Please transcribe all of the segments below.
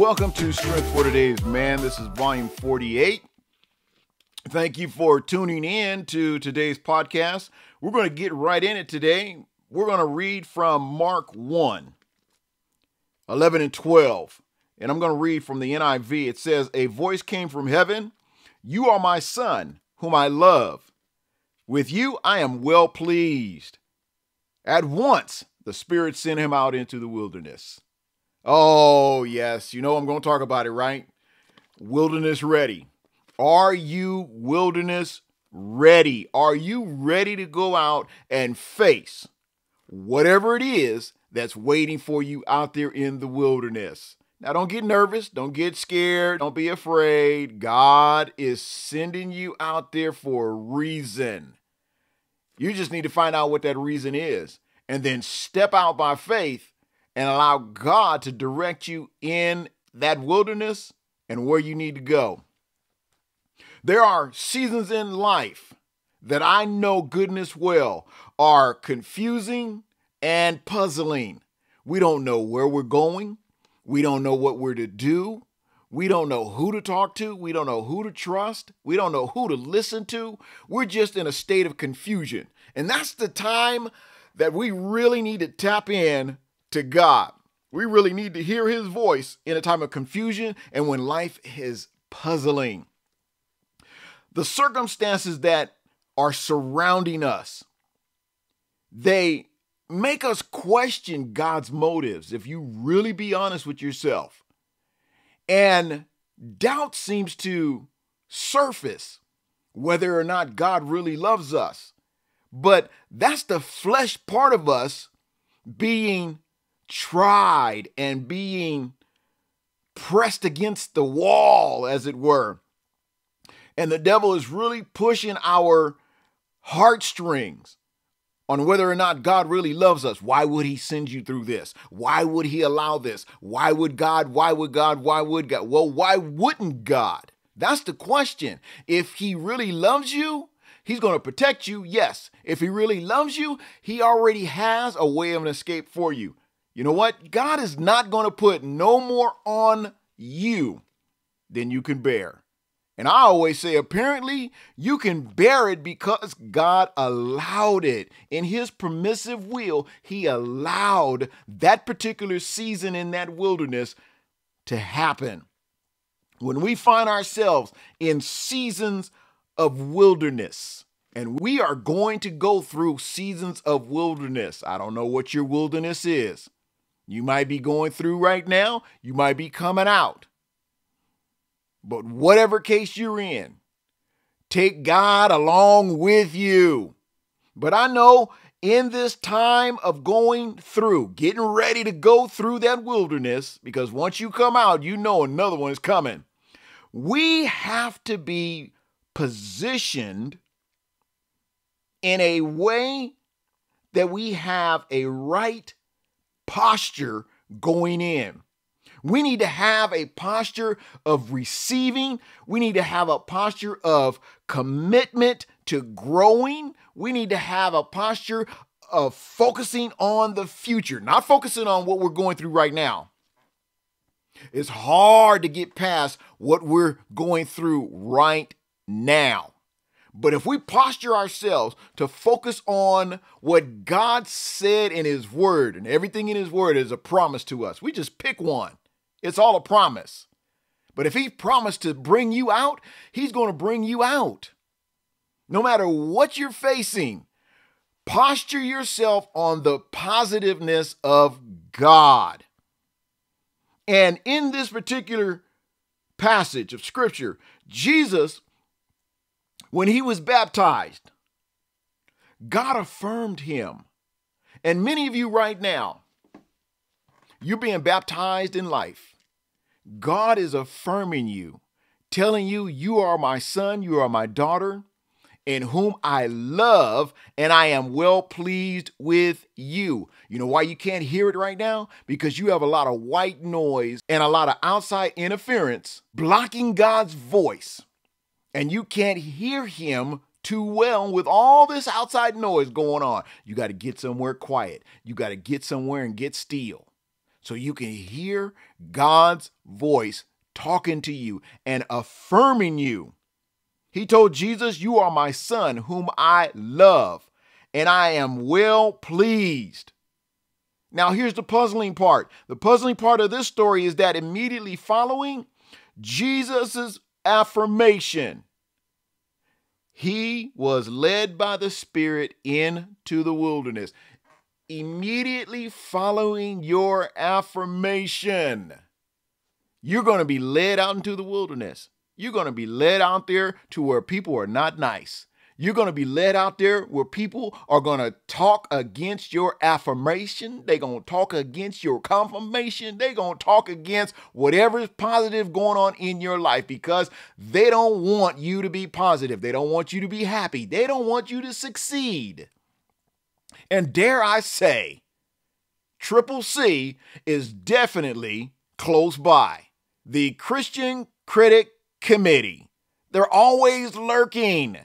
Welcome to Strength for Today's Man. This is volume 48. Thank you for tuning in to today's podcast. We're going to get right in it today. We're going to read from Mark 1, 11 and 12. And I'm going to read from the NIV. It says, "A voice came from heaven. You are my son, whom I love. With you I am well pleased." At once, the Spirit sent him out into the wilderness. Oh, yes. You know I'm going to talk about it, right? Wilderness ready. Are you wilderness ready? Are you ready to go out and face whatever it is that's waiting for you out there in the wilderness? Now, don't get nervous. Don't get scared. Don't be afraid. God is sending you out there for a reason. You just need to find out what that reason is and then step out by faith and allow God to direct you in that wilderness and where you need to go. There are seasons in life that I know goodness well are confusing and puzzling. We don't know where we're going. We don't know what we're to do. We don't know who to talk to. We don't know who to trust. We don't know who to listen to. We're just in a state of confusion. And that's the time that we really need to tap in to God. We really need to hear his voice in a time of confusion and when life is puzzling. The circumstances that are surrounding us, they make us question God's motives, if you really be honest with yourself. And doubt seems to surface whether or not God really loves us. But that's the flesh part of us being tried and being pressed against the wall, as it were. And the devil is really pushing our heartstrings on whether or not God really loves us. Why would he send you through this? Why would he allow this? Why would God? Why would God? Why would God? Well, why wouldn't God? That's the question. If he really loves you, he's going to protect you. Yes. If he really loves you, he already has a way of an escape for you. You know what? God is not going to put no more on you than you can bear. And I always say, apparently, you can bear it because God allowed it. In his permissive will, he allowed that particular season in that wilderness to happen. When we find ourselves in seasons of wilderness, and we are going to go through seasons of wilderness. I don't know what your wilderness is. You might be going through right now. You might be coming out. But whatever case you're in, take God along with you. But I know in this time of going through, getting ready to go through that wilderness, because once you come out, you know another one is coming. We have to be positioned in a way that we have a right posture going in. We need to have a posture of receiving. We need to have a posture of commitment to growing. We need to have a posture of focusing on the future, not focusing on what we're going through right now. It's hard to get past what we're going through right now. But if we posture ourselves to focus on what God said in his word, and everything in his word is a promise to us, we just pick one. It's all a promise. But if he promised to bring you out, he's going to bring you out. No matter what you're facing, posture yourself on the positiveness of God. And in this particular passage of scripture, Jesus, when he was baptized, God affirmed him. And many of you right now, you're being baptized in life. God is affirming you, telling you, you are my son, you are my daughter, in whom I love, and I am well pleased with you. You know why you can't hear it right now? Because you have a lot of white noise and a lot of outside interference blocking God's voice. And you can't hear him too well with all this outside noise going on. You got to get somewhere quiet. You got to get somewhere and get still so you can hear God's voice talking to you and affirming you. He told Jesus, "You are my son whom I love, and I am well pleased." Now, here's the puzzling part. The puzzling part of this story is that immediately following Jesus's affirmation, he was led by the Spirit into the wilderness. Immediately following your affirmation, you're going to be led out into the wilderness. You're going to be led out there to where people are not nice. You're going to be led out there where people are going to talk against your affirmation. They're going to talk against your confirmation. They're going to talk against whatever is positive going on in your life because they don't want you to be positive. They don't want you to be happy. They don't want you to succeed. And dare I say, Triple C is definitely close by. The Christian Critic Committee. They're always lurking.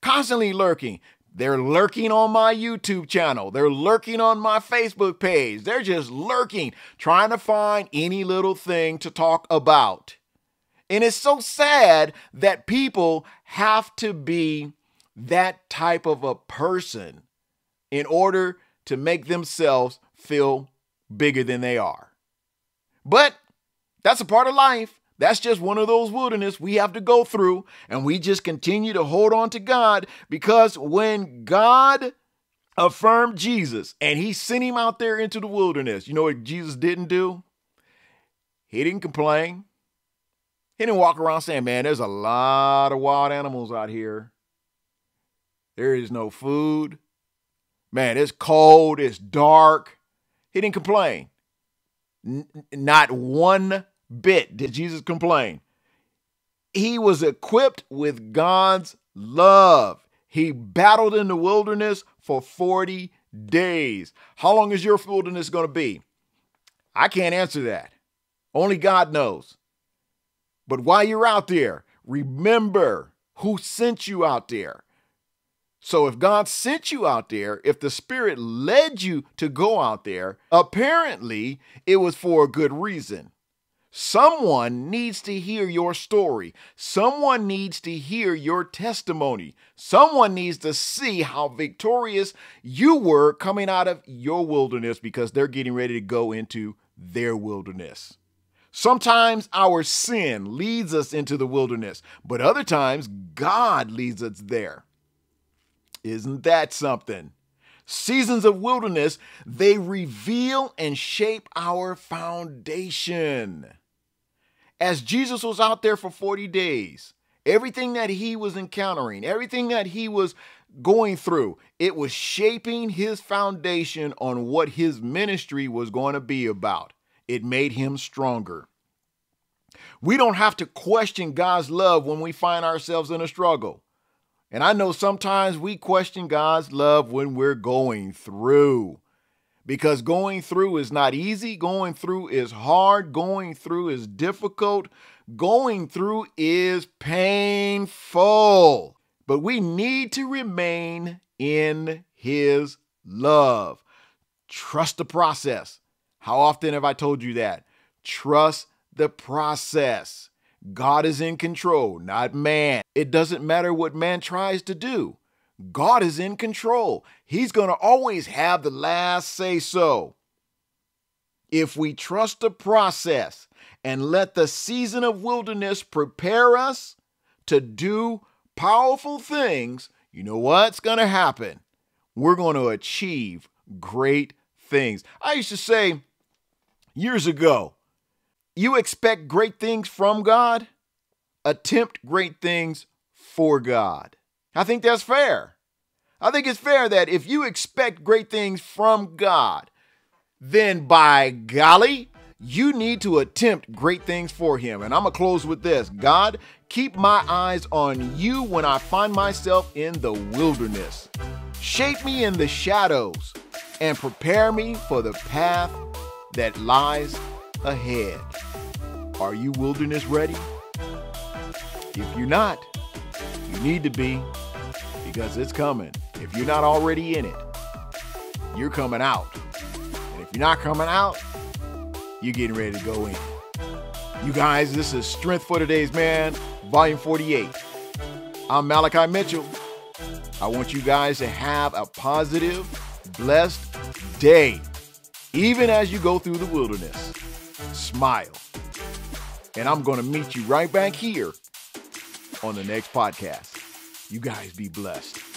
Constantly lurking. They're lurking on my YouTube channel. They're lurking on my Facebook page. They're just lurking, trying to find any little thing to talk about. And it's so sad that people have to be that type of a person in order to make themselves feel bigger than they are. But that's a part of life. That's just one of those wilderness we have to go through, and we just continue to hold on to God, because when God affirmed Jesus and he sent him out there into the wilderness, you know what Jesus didn't do? He didn't complain. He didn't walk around saying, "Man, there's a lot of wild animals out here. There is no food. Man, it's cold, it's dark." He didn't complain. Not one bit did Jesus complain. He was equipped with God's love. He battled in the wilderness for 40 days. How long is your wilderness going to be? I can't answer that. Only God knows. But while you're out there, remember who sent you out there. So if God sent you out there, if the Spirit led you to go out there, apparently it was for a good reason. Someone needs to hear your story. Someone needs to hear your testimony. Someone needs to see how victorious you were coming out of your wilderness, because they're getting ready to go into their wilderness. Sometimes our sin leads us into the wilderness, but other times God leads us there. Isn't that something? Seasons of wilderness, they reveal and shape our foundation. As Jesus was out there for 40 days, everything that he was encountering, everything that he was going through, it was shaping his foundation on what his ministry was going to be about. It made him stronger. We don't have to question God's love when we find ourselves in a struggle. And I know sometimes we question God's love when we're going through. Because going through is not easy. Going through is hard. Going through is difficult. Going through is painful. But we need to remain in his love. Trust the process. How often have I told you that? Trust the process. God is in control, not man. It doesn't matter what man tries to do. God is in control. He's going to always have the last say so. If we trust the process and let the season of wilderness prepare us to do powerful things, you know what's going to happen? We're going to achieve great things. I used to say years ago, you expect great things from God, attempt great things for God. I think that's fair. I think it's fair that if you expect great things from God, then by golly, you need to attempt great things for him. And I'm going to close with this. God, keep my eyes on you when I find myself in the wilderness. Shape me in the shadows and prepare me for the path that lies ahead. Are you wilderness ready? If you're not, you need to be, because it's coming. If you're not already in it, you're coming out. And if you're not coming out, you're getting ready to go in. You guys, this is Strength for Today's Man, Volume 48. I'm Malachi Mitchell. I want you guys to have a positive, blessed day. Even as you go through the wilderness, smile. And I'm going to meet you right back here on the next podcast. You guys be blessed.